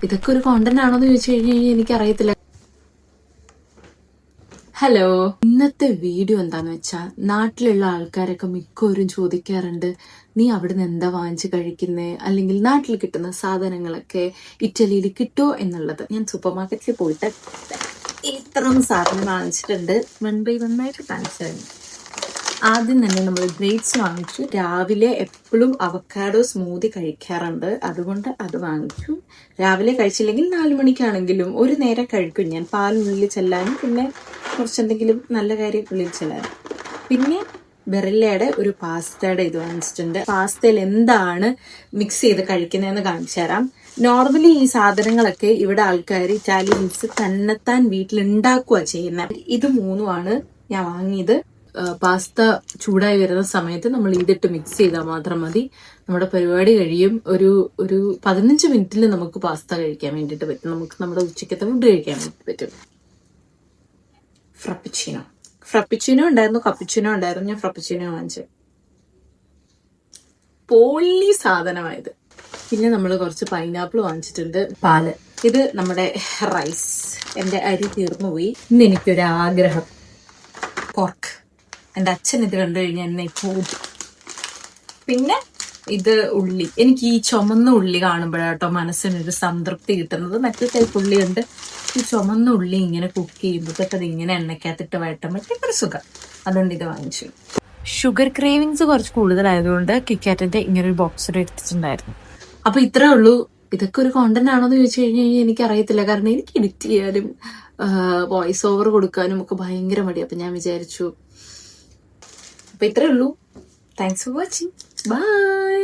ഇതൊക്കെ ഒരു കോണ്ടന്റ് ആണോന്ന് ചോദിച്ചു കഴിഞ്ഞാൽ എനിക്കറിയത്തില്ല. ഹലോ, ഇന്നത്തെ വീഡിയോ എന്താന്ന് വെച്ചാൽ നാട്ടിലുള്ള ആൾക്കാരൊക്കെ മിക്കവരും ചോദിക്കാറുണ്ട്, നീ അവിടുന്ന് എന്താ വാങ്ങിച്ച് കഴിക്കുന്നേ, അല്ലെങ്കിൽ നാട്ടിൽ കിട്ടുന്ന സാധനങ്ങളൊക്കെ ഇറ്റലിയിൽ കിട്ടുമോ എന്നുള്ളത്. ഞാൻ സൂപ്പർ മാർക്കറ്റിൽ പോയിട്ട് ഇത്രയും സാധനം വാങ്ങിച്ചിട്ടുണ്ട്. 1 by 1 ആയിട്ട് കാണിച്ചായിരുന്നു. ആദ്യം തന്നെ നമ്മൾ ഗ്രേപ്സ് വാങ്ങിച്ചു. രാവിലെ എപ്പോഴും അവക്കാഡോ സ്മൂതി കഴിക്കാറുണ്ട്, അതുകൊണ്ട് അത് വാങ്ങിച്ചു. രാവിലെ കഴിച്ചില്ലെങ്കിൽ 4 മണിക്കാണെങ്കിലും ഒരു നേരം കഴിക്കും ഞാൻ, പാലിനുള്ളിൽ ചെല്ലാനും പിന്നെ കുറച്ചെന്തെങ്കിലും നല്ല കാര്യം ഉള്ളിൽ ചെല്ലാനും. പിന്നെ ബെറില്ലയുടെ ഒരു പാസ്തയുടെ ഇത് വാങ്ങിച്ചിട്ടുണ്ട്. പാസ്തയിൽ എന്താണ് മിക്സ് ചെയ്ത് കഴിക്കുന്നതെന്ന് കാണിച്ചു തരാം. നോർമലി ഈ സാധനങ്ങളൊക്കെ ഇവിടെ ആൾക്കാർ ഇറ്റാലിയൻസ് തന്നെത്താൻ വീട്ടിലുണ്ടാക്കുക ചെയ്യുന്നത്. ഇത് മൂന്നുമാണ് ഞാൻ വാങ്ങിയത്. പാസ്ത ചൂടായി വരുന്ന സമയത്ത് നമ്മൾ ഇതിട്ട് മിക്സ് ചെയ്താൽ മാത്രം മതി, നമ്മുടെ പരിപാടി കഴിയും. ഒരു 15 മിനിറ്റിൽ നമുക്ക് പാസ്ത കഴിക്കാൻ വേണ്ടിയിട്ട് പറ്റും. നമുക്ക് നമ്മുടെ ഉച്ചക്കത്തെ ഫുഡ് കഴിക്കാൻ വേണ്ടി പറ്റും. ഫ്രപ്പിച്ചിനോ ഉണ്ടായിരുന്നു, കപ്പിച്ചിനോ ഉണ്ടായിരുന്നു. ഞാൻ ഫ്രപ്പിച്ചിനോ വാങ്ങിച്ചത്. പൊള്ളി സാധനമായത്. പിന്നെ നമ്മൾ കുറച്ച് പൈനാപ്പിൾ വാങ്ങിച്ചിട്ടുണ്ട്. പാല്. ഇത് നമ്മുടെ റൈസ്. എൻ്റെ അരി തീർന്നു പോയി. ഇന്ന് എനിക്കൊരാഗ്രഹം, പോർക്ക്. എൻ്റെ അച്ഛൻ ഇത് കണ്ടു കഴിഞ്ഞാൽ എന്നെ പോകും. പിന്നെ ഇത് ഉള്ളി. എനിക്ക് ഈ ചുമന്ന ഉള്ളി കാണുമ്പോഴാട്ടോ മനസ്സിനൊരു സംതൃപ്തി കിട്ടുന്നത്. മറ്റു ടൈപ്പ് ഉള്ളിയുണ്ട്, ഈ ചുമന്ന ഉള്ളി ഇങ്ങനെ കുക്ക് ചെയ്യുമ്പോഴത്തേക്ക് അത് ഇങ്ങനെ എണ്ണയ്ക്കകത്തിട്ട് വഴട്ടുമ്പോഴത്തേക്ക് ഒരു സുഖം. അതുകൊണ്ട് ഇത് വാങ്ങിച്ചു. ഷുഗർ ക്രേവിങ്സ് കുറച്ച് കൂടുതലായതുകൊണ്ട് കിക്കാറ്റിന്റെ ഇങ്ങനെ ഒരു ബോക്സർ എടുത്തിട്ടുണ്ടായിരുന്നു. അപ്പൊ ഇത്രേ ഉള്ളൂ. ഇതൊക്കെ ഒരു കോണ്ടന്റ് ആണോന്ന് ചോദിച്ചു കഴിഞ്ഞാൽ എനിക്കറിയത്തില്ല. കാരണം എനിക്ക് എഡിറ്റ് ചെയ്യാനും വോയിസ് ഓവർ കൊടുക്കാനും ഒക്കെ ഭയങ്കര മടി. അപ്പൊ ഞാൻ വിചാരിച്ചു, അപ്പൊ ഇത്രേ ഉള്ളൂ. Thanks for watching. ബൈ.